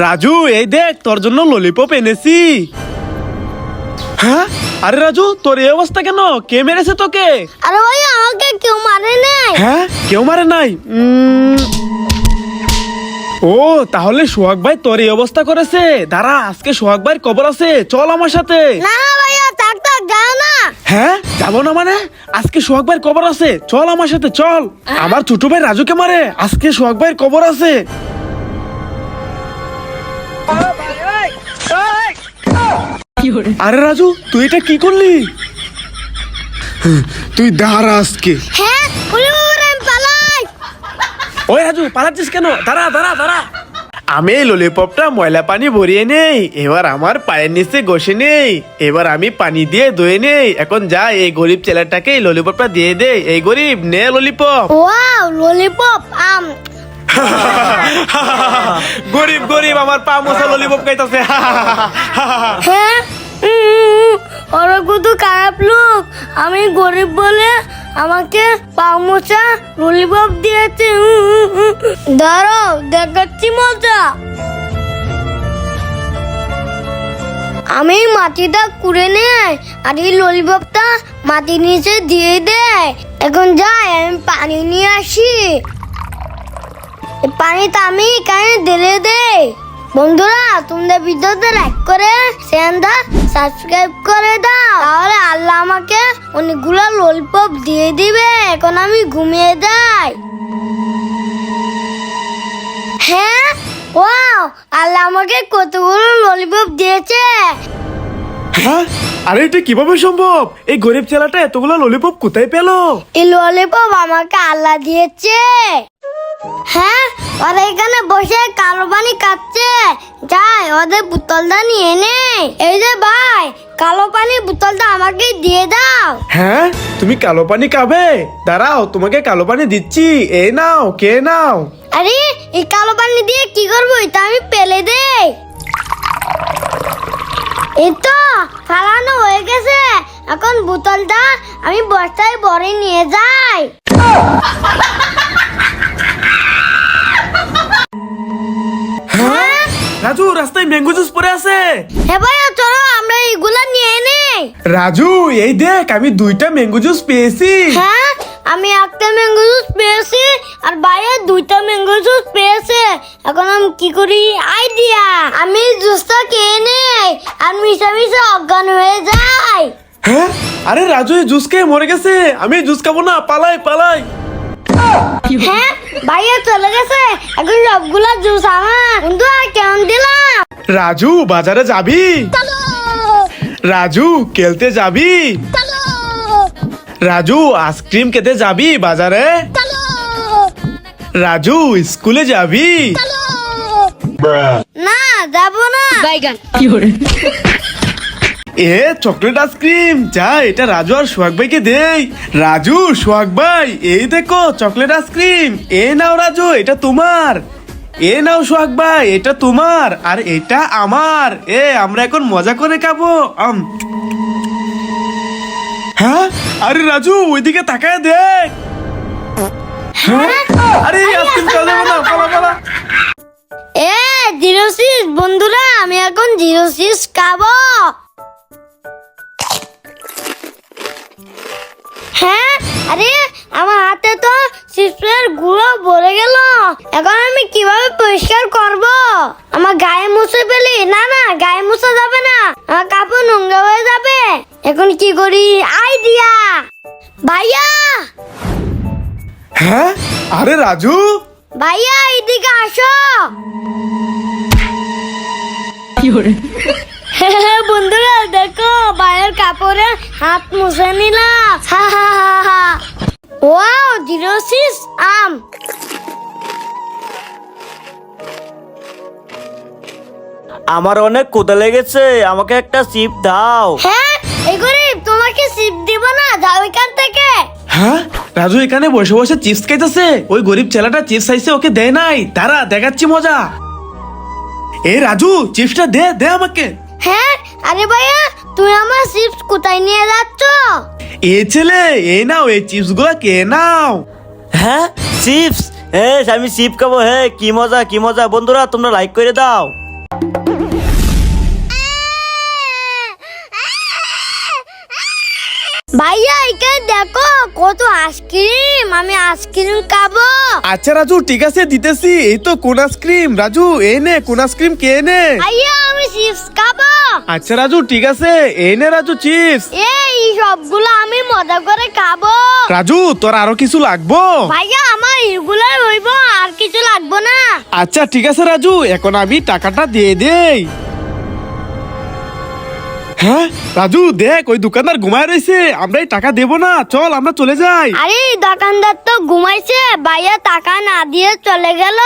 রাজু এই দেখ তোর জন্য ললিপপ এনেছি। হ্যাঁ আরে রাজু তোর এই অবস্থা কেন? কে মেরেছে তোকে? আরে ভাই আমাকে কেউ মারে নাই। হ্যাঁ কেউ মারে নাই? ও তাহলে সোহাগ ভাই তোর এই অবস্থা করেছে। দাঁড়া আজকে সোহাগ ভাইয়ের খবর আছে, চল আমার সাথে। না ভাইয়া থাক যাও না। হ্যাঁ যাবো না মানে? আজকে সোহাগ ভাইয়ের খবর আছে, চল আমার সাথে চল। আমার ছোট ভাই রাজুকে মারে, আজকে সোহাগ ভাইয়ের খবর আছে। আরে রাজু তুই এটা কি করলি? তুই দাঁড়া আজকে। হ্যাঁ ওরে বাবা রে, আমি পালাই। ওই রাজু পালাচ্ছিস কেন? দাঁড়া দাঁড়া দাঁড়া। আমি এই ললিপপটা ময়লা পানি ভরিয়ে নেই, এবার আমার পায়ের নিচে ঘষে নেই, এবার আমি পানি দিয়ে ধুয়ে নেই। এখন যা এই গরিব ছেলেটাকে এই ললিপপটা দিয়ে দে। এই গরিব নে ললিপপ। ওয়াও ললিপপ আম। গরিব গরিব আমার পা মোছা ললিপপ খাইতাছে। হ্যাঁ ওরা কত খারাপ লোক। আমি গরিব বলে আমাকে পামোচা ললিপপ দিয়েছে। দাঁড়াও দেখাচ্ছি মজা। আমি মাটিটা কুড়ে নেই আর এই ললিপপটা মাটির নিচে দিয়ে দেয়। এখন যাই আমি পানি নিয়ে আসি। এই পানিটা আমি এখানে ঢেলে দেই। বন্ধুরা তোমরা ভিডিওতে লাইক করে চ্যানেলটা সাবস্ক্রাইব করে দাও, তাহলে আল্লাহ আমাকে অনেকগুলো ললিপপ দিয়ে দিবে। এখন আমি ঘুমিয়ে যাই। হ্যাঁ ওয়াও আল্লাহ আমাকে কতগুলো ললিপপ দিয়েছে। হ্যাঁ আরে এটা কিভাবে সম্ভব? এই গরিব ছেলেটা এতগুলো ললিপপ কোথায় পেলো? এই ললিপপ আমাকে আল্লাহ দিয়েছে। হ্যাঁ ওরা এখানে বসে কালো পানি খাচ্ছে। যাই ওদের বোতলটা নিয়ে নে। এই যে ভাই কালো পানির বোতলটা আমাকে দিয়ে দাও। হ্যাঁ তুমি কালো পানি খাবে? দাঁড়াও তোমাকে কালো পানি দিচ্ছি, এই নাও কে নাও। আরে এই কালো পানি দিয়ে কি করবো? এটা আমি পেলে দেই। এই তো ফালানো হয়ে গেছে। এখন বোতলটা আমি বস্তায় ভরে নিয়ে যাই। হ্যাঁ রাজু রাস্তায় ম্যাঙ্গো জুস পড়ে আছে। হ্যাঁ ভাইয়া চলো আমরা এগুলা নিয়ে নেই। রাজু এই দেখ আমি 2টা ম্যাঙ্গো জুস পেয়েছি। হ্যাঁ আমি একটা ম্যাঙ্গো জুস পেয়েছি আর ভাইয়া 2টা ম্যাঙ্গো জুস পেয়েছে। এখন আমি কি করি? আইডিয়া, আমি জুসটা খেয়ে নেই আর মিশা মিশা অজ্ঞান হয়ে যাই। হ্যাঁ আরে রাজু এই জুস খেয়ে মরে গেছে। আমি জুস খাবো না, পালাই পালাই। হ্যাঁ ভাইয়া চলে গেছে। এখন সবগুলা জুস আমার। বন্ধু আর কেমন দিলাম? রাজু বাজারে যাবি? রাজু খেলতে যাবি? রাজু আইসক্রিম খেতে যাবি বাজারে? রাজু স্কুলে যাবি? না যাবো না। এ চকলেট আইসক্রিম, যা এটা রাজু আর সোহাগ ভাইকে দেই। রাজু সোহাগ ভাই এই দেখো চকলেট আইসক্রিম, এ নাও রাজু এটা তোমার, এ নাও সোহাগ ভাই এটা তোমার, আর এটা আমার। আমরা এখন মজা করে খাবো। হ্যাঁ আরে রাজু ওইদিকে তাকায় দেখ। হ্যাঁ আরে আইসক্রিম খাওয়া যাবে না, পালা পালা। জিরো সিক্স বন্ধুরা আমি এখন জিরো সিক্স খাবো। হ্যাঁ আরে আমার হাতে তো চিপসের গুঁড়ো ভরে গেল। এখন আমি কিভাবে পরিষ্কার করব? আমার গায়ে মুছে ফেলি? না না গায়ে মুছা যাবে না, আমার কাপড় নোংরা হয়ে যাবে। এখন কি করি? আইডিয়া, ভাইয়া। হ্যাঁ আরে রাজু ভাইয়া এদিকে আসো। বন্ধুরা দেখো ভাইয়ের কাপড়ে হাত মুছে নিলাম। ওয়াও জিরো সিক্স আম। আমার অনেক ক্ষুধা লেগেছে, আমাকে একটা চিপ দাও। হ্যাঁ এই গরিব তোমাকে সিপ দিব না, যাও এখান থেকে। হ্যাঁ রাজু এখানে বসে বসে চিপস খাইতেছে। ওই গরিব ছেলেটা চিপস খাইছে, ওকে দেয় নাই। দাঁড়া দেখাচ্ছি মজা। এই রাজু চিপসটা দে দে আমাকে। হ্যাঁ আরে ভাইয়া তুমি আমার চিপস কোথায় নিয়ে যাচ্ছ? এ ছেলে এই নাও এই চিপস গুলা কে নাও। হ্যাঁ চিপস, আমি চিপ খাবো। কি মজা কি মজা। বন্ধুরা তোমরা লাইক করে দাও। ভাইয়া এখানে দেখো কত আইসক্রিম, আমি আইসক্রিম খাবো। আচ্ছা রাজু ঠিক আছে দিতেছি। এই তো কোন আইসক্রিম রাজু, এই নে কোন আইসক্রিম কে নে। ভাইয়া আমি চিপস খাবো। আচ্ছা রাজু ঠিক আছে, এই নে রাজু চিপস। এই সবগুলো আমি মজা করে খাবো। রাজু তোর আরো কিছু লাগবো? ভাইয়া আমার এগুলো হইব, আর কিছু লাগবো না। আচ্ছা ঠিক আছে রাজু, এখন আমি টাকাটা দিয়ে দেই। হ্যাঁ রাজু দেখ ওই দোকানদার ঘুমায় রয়েছে, আমরা এই টাকা দেবো না, চল আমরা চলে যাই। আরে দোকানদার তো ঘুমাইছে, ভাইয়া টাকা না দিয়ে চলে গেল।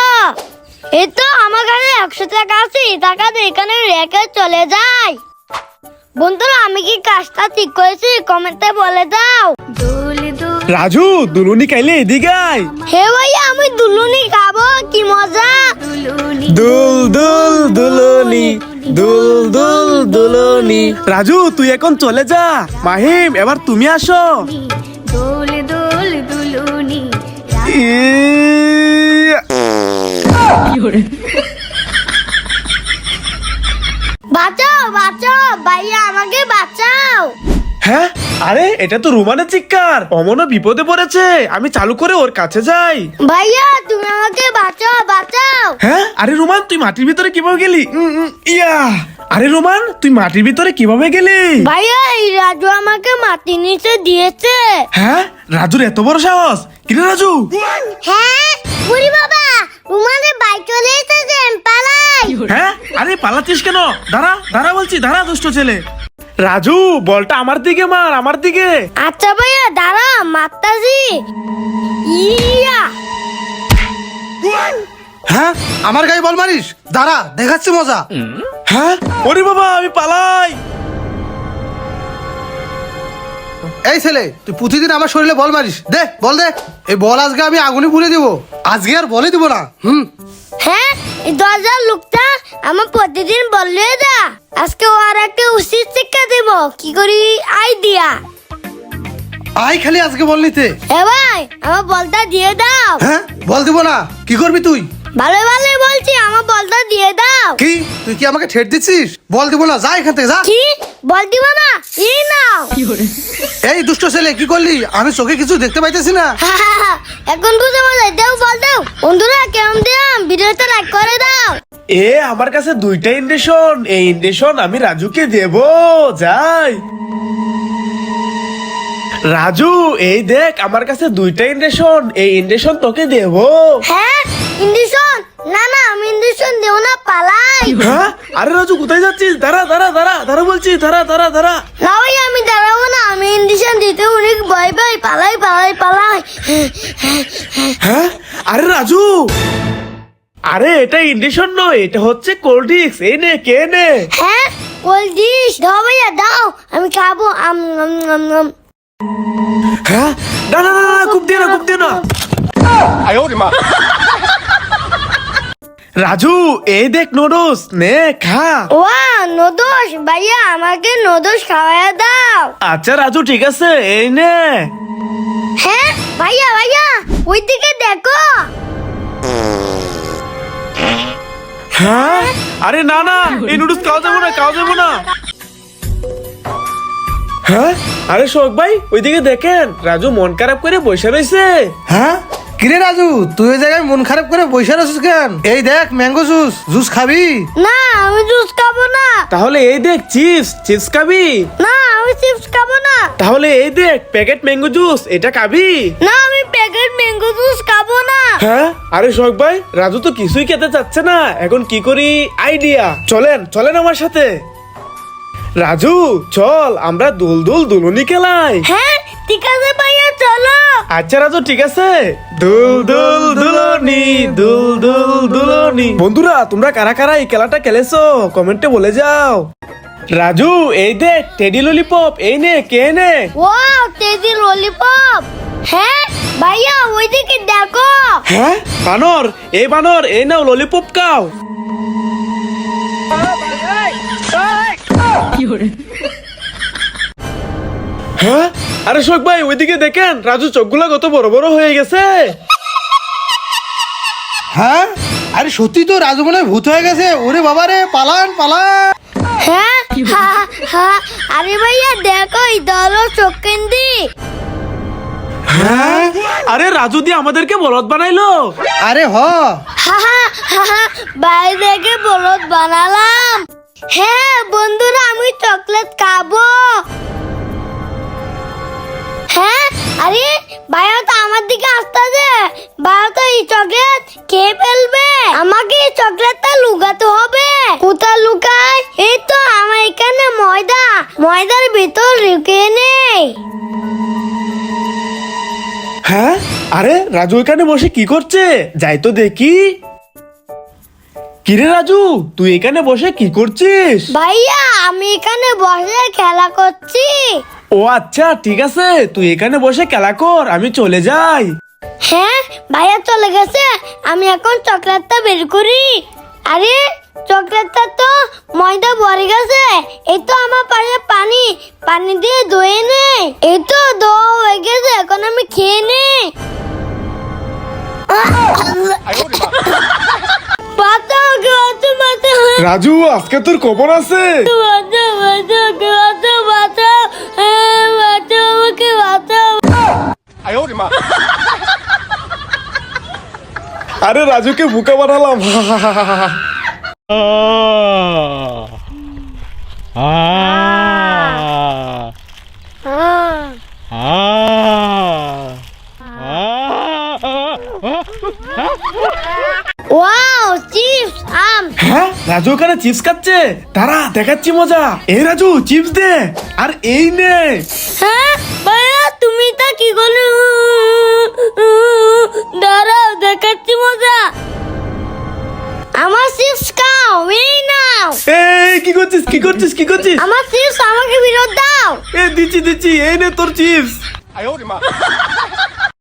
এই তো আমার কাছে 100 টাকা আছে, এই টাকাটা এখানে রেখে চলে যাই। বন্ধুরা আমি কি কাজটা ঠিক করেছি কমেন্টে বলে দাও। রাজু দুলুনি খাইলে এদিকে আয়। হে ভাইয়া আমি দুলুনি খাবো, কি মজা। দুল দুল দুলুনি, দুল দুল দুলুনি। রাজু তুই এখন চলে যা। মাহিম এবার তুমি আসো। ইয়া। বাঁচাও বাঁচাও ভাইয়া, আমাকে বাঁচাও। হ্যাঁ আরে এটা তো রুমানের চিৎকার, অমনও বিপদে পড়েছে। আমি চালু করে ওর কাছে যাই। ভাইয়া তুমি আমাকে বাঁচাও বাঁচাও। হ্যাঁ আরে রোমান তুই মাটির ভিতরে কিভাবে গেলি? ইয়া। আরে রোমান তুই মাটির ভিতরে কিভাবে গেলি? ভাইয়া এই রাজু আমাকে মাটি নিচে দিয়েছে। হ্যাঁ রাজুর এত বড় সাহস? কিরে রাজু? হ্যাঁ বুড়ি বাবা, রুমানের বাইক চলে এসেছে, পালাই। হ্যাঁ আরে পালাচ্ছিস কেন? দাঁড়া দাঁড়া বলছি, দাঁড়া দুষ্ট ছেলে। রাজু বলটা আমার দিকে মার, আমার দিকে। আচ্ছা ভাইয়া দাঁড়া, মারতাছি। ইয়া। হ্যাঁ আমার গায়ে বল মারিস? দাঁড়া দেখাচ্ছি মজা। হ্যাঁ ওরে বাবা আমি পালাই। এই ছেলে তুই প্রতিদিন আমার শরীরে বল মারিস, দে বল দে। এই বল আজকে আমি আগুনে পুড়ে দিব, আজকে আর বলে দিব না। হ্যাঁ এই দরজার লোকটা আমার প্রতিদিন বললে দা, আজকে ওর একটা উচিত শিক্ষা দেব, কি করি আইডিয়া। আই খালি আজকে বল নিতে। এ ভাই আমার বলটা দিয়ে দাও। হ্যাঁ বল দিব না, কি করবি তুই? ভালো ভালো বলছি, আমার বলটা দিয়ে দাও। কি তুই কি আমাকে ঠেট দিচ্ছিস? বল দিব না, যা এখান থেকে যা। কি বল দিব না? এই নাও। এই দুষ্ট ছেলে কি করলি? আমি চোখে কিছু দেখতে পাইতেছি না। এখন বুঝে মজা দাও, বল দাও। বন্ধুরা কেমন দিলাম, ভিডিওটা লাইক করে দাও। এ আমার কাছে দুইটা ইন্ডেশন, এই ইন্ডেশন আমি রাজুকে দেব। যাই রাজু, এই দেখ আমার কাছে দুইটা ইন্ডেশন, এই ইন্ডেশন তোকে দেব। হ্যাঁ ইন্ডিশন? না না আমি ইন্ডিশন দেব না, পালাই। হ্যাঁ আরে রাজু কোথায় যাচ্ছিস? দাঁড়া দাঁড়া দাঁড়া দাঁড়া বলছি, দাঁড়া দাঁড়া দাঁড়া। না ভাই আমি দাঁড়াবো না, আমি ইন্ডিশন দিতে অনেক ভয় পাই, পালাই পালাই পালাই। হ্যাঁ আরে রাজু, আরে এটা ইন্ডেশন নয়, এটা হচ্ছে কোল্ড ড্রিঙ্কস। এই নে কে নে। হ্যাঁ কোল্ড ড্রিঙ্কস দাও ভাইয়া দাও, আমি খাবো। আম আম আম আম। হ্যাঁ না না না না, খুব দিয়ে না, খুব দিয়ে না। রাজু এই দেখ নুডলস, নে খা। ওয়া নদোষ ভাইয়া, আমাকে নদোষ খাওয়ায়া দাও। আচ্ছা রাজু ঠিক আছে, এই নে। হ্যাঁ ভাইয়া ভাইয়া ওইদিকে দেখো। হ্যাঁ আরে না না, এই নুডলস খাওয়া যাবো না, খাওয়া যাবো না। হ্যাঁ আরে শোক ভাই ওইদিকে দেখেন, রাজু মন খারাপ করে বসে রয়েছে। হ্যাঁ কিরে রাজু, তুই ওই জায়গায় মন খারাপ করে বসে আছিস কেন? এই দেখ ম্যাঙ্গো জুস, জুস খাবি? না আমি জুস খাবো না। তাহলে এই দেখ চিপস, চিপস খাবি? না আমি চিপস খাবো না। তাহলে এই দেখ প্যাকেট ম্যাঙ্গো জুস, এটা খাবি? না আমি প্যাকেট ম্যাঙ্গো জুস খাবো না। হ্যাঁ আরে শোক ভাই রাজু তো কিছুই খেতে চাচ্ছে না, এখন কি করি আইডিয়া। চলেন চলেন আমার সাথে। রাজু চল আমরা দুল দুল দুলুনি খেলাই। হ্যাঁ ঠিক আছে ভাইয়া চলো। আচ্ছা রাজু ঠিক আছে, দুল দুল দুলুনি, দুল দুল দুলুনি। বন্ধুরা তোমরা কারা কারা এই খেলাটা খেলেছো কমেন্টে বলে যাও। রাজু এই দেখ টেডি ললিপপ, এই নে কে নে। Wow teddy lollipop. হ্যাঁ ভাইয়া ওইদিকে দেখো। হ্যাঁ বানর, এই বানর এই নাও ললিপপ খাও। হ্যাঁ আরে শোক ভাই ওইদিকে দেখেন, রাজু চোখগুলো কত বড় বড় হয়ে গেছে। হ্যাঁ আরে সত্যি তো রাজু মনে হয় ভূত হয়ে গেছে। ওরে বাবা রে, পালান পালান। হ্যাঁ হা, হা, আরে ভাইয়া দেখো এটা হলো চক্কেন্দি। হ্যাঁ আরে রাজু দিয়ে আমাদেরকে বলদ বানাইলো। আরে হ বাইরে থেকে বলদ বানালাম। হ্যাঁ বন্ধুরা আমি চকলেট খাবো। হ্যাঁ আরে ভাইয়া তো আমার দিকে আসতেছে, ভাইয়া তো এই চকলেট খেয়ে ফেলবে। আমাকে এই চকলেটটা লুকাতে হবে। কোথায় লুকাই? এই তো আমার এখানে ময়দার ভিতর লুকিয়ে নেই। হ্যাঁ আরে রাজু এখানে বসে কি করছে, যাই তো দেখি। কিরে রাজু তুই এখানে বসে কি করছিস? ভাইয়া আমি এখানে বসে খেলা করছি। ও আচ্ছা ঠিক আছে, তুই এখানে বসে খেলা কর, আমি চলে যাই। হ্যাঁ ভাইয়া চলে গেছে, আমি এখন চকলেটটা বের করি। আরে চকলেটটা তো ময়দা ভরে গেছে। এই তো আমার পাশে পানি দিয়ে ধুয়ে নেই। এই তো ধোয়া হয়ে গেছে, এখন আমি খেয়ে নেই। বাঁচাও, কেউ আছে, বাঁচাও। রাজু আজকে তোর খবর আছে। বাঁচাও, বাঁচাও, কেউ আছে, বাঁচাও। বাঁচাও, আমাকে বাঁচাও। আরে রাজুকে বুকা বানালাম। ওয়াও চিপস আম। হ্যাঁ রাজু ওখানে চিপস খাচ্ছে, তারা দেখাচ্ছি মজা। এই রাজু চিপস দে, আর এই নে। হ্যাঁ ভাইয়া তুমি তা কি করলে? দাঁড়াও দেখাচ্ছি মজা। আমার চিপস খাও, এই নাও। এই কি করছিস কি করছিস কি করছিস? আমার চিপস আমাকে ফেরত দাও। দিচ্ছি এই নে তোর চিপস।